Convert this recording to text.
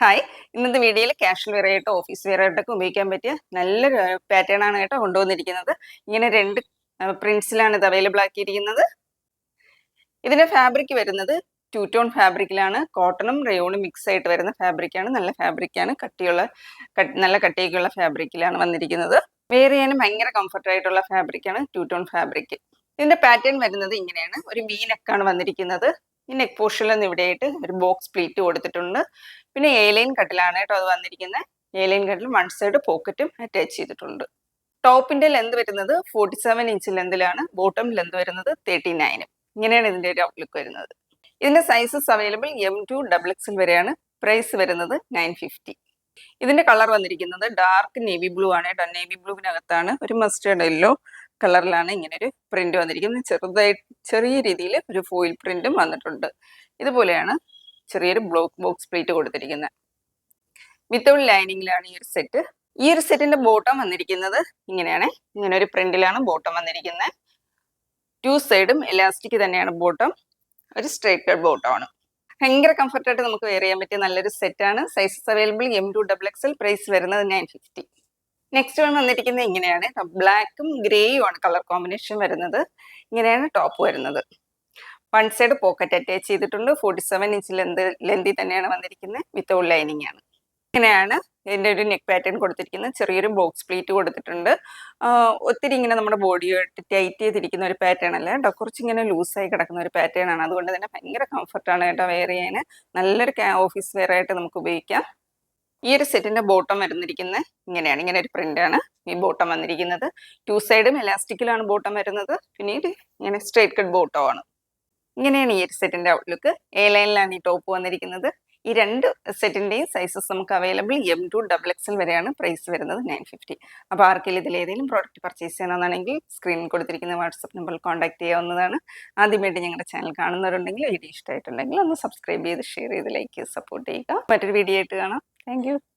Hi, ഇന്നത്തെ വീഡിയോയിൽ casual wear ആയിട്ട് ഓഫീസ് വെയർ ആയിട്ടൊക്കെ ഉപയോഗിക്കാൻ പറ്റിയ നല്ലൊരു പാറ്റേൺ ആണ് കേട്ടോ കൊണ്ടുവന്നിരിക്കുന്നത്. ഇങ്ങനെ രണ്ട് പ്രിന്റ്സിലാണ് ഇത് അവൈലബിൾ ആക്കിയിരിക്കുന്നത്. ഇതിന്റെ ഫാബ്രിക് വരുന്നത് ടൂ ടോൺ ഫാബ്രിക്കിലാണ്. കോട്ടണും റയോണും മിക്സ് ആയിട്ട് വരുന്ന ഫാബ്രിക്കാണ്. നല്ല ഫാബ്രിക്കാണ്, നല്ല കട്ടിയൊക്കെയുള്ള ഫാബ്രിക്കിലാണ് വന്നിരിക്കുന്നത്. വെയർ ചെയ്യാനും ഭയങ്കര കംഫർട്ട് ആയിട്ടുള്ള ഫാബ്രിക്കാണ് ടൂ ടോൺ ഫാബ്രിക്. ഇതിന്റെ പാറ്റേൺ വരുന്നത് ഇങ്ങനെയാണ്. ഒരു വി നെക്കാണ് വന്നിരിക്കുന്നത്. ഈ നെക്ക് പോർഷനിൽ ഇവിടെയായിട്ട് ഒരു ബോക്സ് പ്ലീറ്റ് കൊടുത്തിട്ടുണ്ട്. പിന്നെ എ-ലൈൻ കട്ടിലാണ് കേട്ടോ അത് വന്നിരിക്കുന്നത്. എ-ലൈൻ കട്ടിൽ വൺ സൈഡ് പോക്കറ്റും അറ്റാച്ച് ചെയ്തിട്ടുണ്ട്. ടോപ്പിന്റെ ലെന്ത് വരുന്നത് 47 ഇഞ്ച് ലെന്തിലാണ്. ബോട്ടം ലെന്ത് വരുന്നത് 39. ഇങ്ങനെയാണ് ഇതിന്റെ ഒരു ഔട്ട്ലുക്ക് വരുന്നത്. ഇതിന്റെ സൈസസ് അവൈലബിൾ M2 XXL വരെയാണ്. പ്രൈസ് വരുന്നത് 950. ഇതിന്റെ കളർ വന്നിരിക്കുന്നത് ഡാർക്ക് നേവി ബ്ലൂ ആണ് കേട്ടോ. നേവി ബ്ലൂവിനകത്താണ് ഒരു മസ്റ്റേർഡ് യെല്ലോ കളറിലാണ് ഇങ്ങനെ ഒരു പ്രിന്റ് വന്നിരിക്കുന്നത്. ചെറിയ രീതിയിൽ ഒരു ഫോയിൽ പ്രിന്റും വന്നിട്ടുണ്ട്. ഇതുപോലെയാണ് ചെറിയൊരു ബോക്സ് പ്ലേറ്റ് കൊടുത്തിരിക്കുന്നത്. വിത്തൗട്ട് ലൈനിങ്ങിലാണ് ഈ ഒരു സെറ്റ്. ഈ ഒരു സെറ്റിന്റെ ബോട്ടം വന്നിരിക്കുന്നത് ഇങ്ങനെയാണ്. ഇങ്ങനെ ഒരു പ്രിന്റിലാണ് ബോട്ടം വന്നിരിക്കുന്നത്. ടു സൈഡും എലാസ്റ്റിക് തന്നെയാണ് ബോട്ടം. ഒരു സ്ട്രൈറ്റ് കട്ട് ബോട്ടം ആണ്. ഭയങ്കര കംഫർട്ടായിട്ട് നമുക്ക് വെയർ ചെയ്യാൻ പറ്റിയ നല്ലൊരു സെറ്റാണ്. Sizes available M2 XXL. Price വരുന്നത് 950. നെക്സ്റ്റ് വൺ വന്നിരിക്കുന്നത് ഇങ്ങനെയാണ്. ബ്ലാക്കും ഗ്രേയും ആണ് കളർ കോമ്പിനേഷൻ വരുന്നത്. ഇങ്ങനെയാണ് ടോപ്പ് വരുന്നത്. വൺ സൈഡ് പോക്കറ്റ് അറ്റാച്ച് ചെയ്തിട്ടുണ്ട്. 47 ഇഞ്ച് ലെന്തിൽ തന്നെയാണ് വന്നിരിക്കുന്നത്. വിത്തൗട്ട് ലൈനിങ് ആണ്. ഇങ്ങനെയാണ് ഇതിന്റെ ഒരു നെക്ക് പാറ്റേൺ കൊടുത്തിരിക്കുന്നത്. ചെറിയൊരു ബോക്സ് പ്ലീറ്റ് കൊടുത്തിട്ടുണ്ട്. ഒത്തിരി ഇങ്ങനെ നമ്മുടെ ബോഡിയായിട്ട് ടൈറ്റ് ചെയ്തിരിക്കുന്ന ഒരു പാറ്റേൺ അല്ല കേട്ടോ. കുറച്ചിങ്ങനെ ലൂസായി കിടക്കുന്ന ഒരു പാറ്റേൺ ആണ്. അതുകൊണ്ട് തന്നെ ഭയങ്കര കംഫർട്ടാണ് കേട്ടോ വെയർ ചെയ്യാൻ. നല്ലൊരു ഓഫീസ് വെയർ ആയിട്ട് നമുക്ക് ഉപയോഗിക്കാം. ഈ ഒരു സെറ്റിന്റെ ബോട്ടം വരുന്നിരിക്കുന്നത് ഇങ്ങനെയാണ്. ഇങ്ങനെ ഒരു പ്രിന്റ് ആണ് ഈ ബോട്ടം വന്നിരിക്കുന്നത്. ടു സൈഡും എലാസ്റ്റിക്കിലാണ് ബോട്ടം വരുന്നത്. പിന്നീട് ഇങ്ങനെ സ്ട്രേറ്റ് കട്ട് ബോട്ടം ആണ്. ഇങ്ങനെയാണ് ഈ ഒരു സെറ്റിന്റെ ഔട്ട്ലുക്ക്. എ-ലൈനിലാണ് ഈ ടോപ്പ് വന്നിരിക്കുന്നത്. ഈ രണ്ട് സെറ്റിന്റെയും സൈസസ് നമുക്ക് അവൈലബിൾ M2 XXL വരെയാണ്. പ്രൈസ് വരുന്നത് 950. അപ്പോൾ ആർക്കെങ്കിലും ഇതിൽ ഏതെങ്കിലും പ്രോഡക്റ്റ് പർച്ചേസ് ചെയ്യണമെന്നാണെങ്കിൽ സ്ക്രീനിൽ കൊടുത്തിരിക്കുന്ന വാട്സപ്പ് നമ്പറിൽ കോൺടാക്ട് ചെയ്യാവുന്നതാണ്. ആദ്യമായിട്ട് ഞങ്ങളുടെ ചാനൽ കാണുന്നവരുണ്ടെങ്കിൽ വീഡിയോ ഇഷ്ടമായിട്ടുണ്ടെങ്കിൽ ഒന്ന് സബ്സ്ക്രൈബ് ചെയ്ത് ഷെയർ ചെയ്ത് ലൈക്ക് ചെയ്ത് സപ്പോർട്ട് ചെയ്യുക. മറ്റൊരു വീഡിയോ ആയിട്ട് കാണാം. താങ്ക്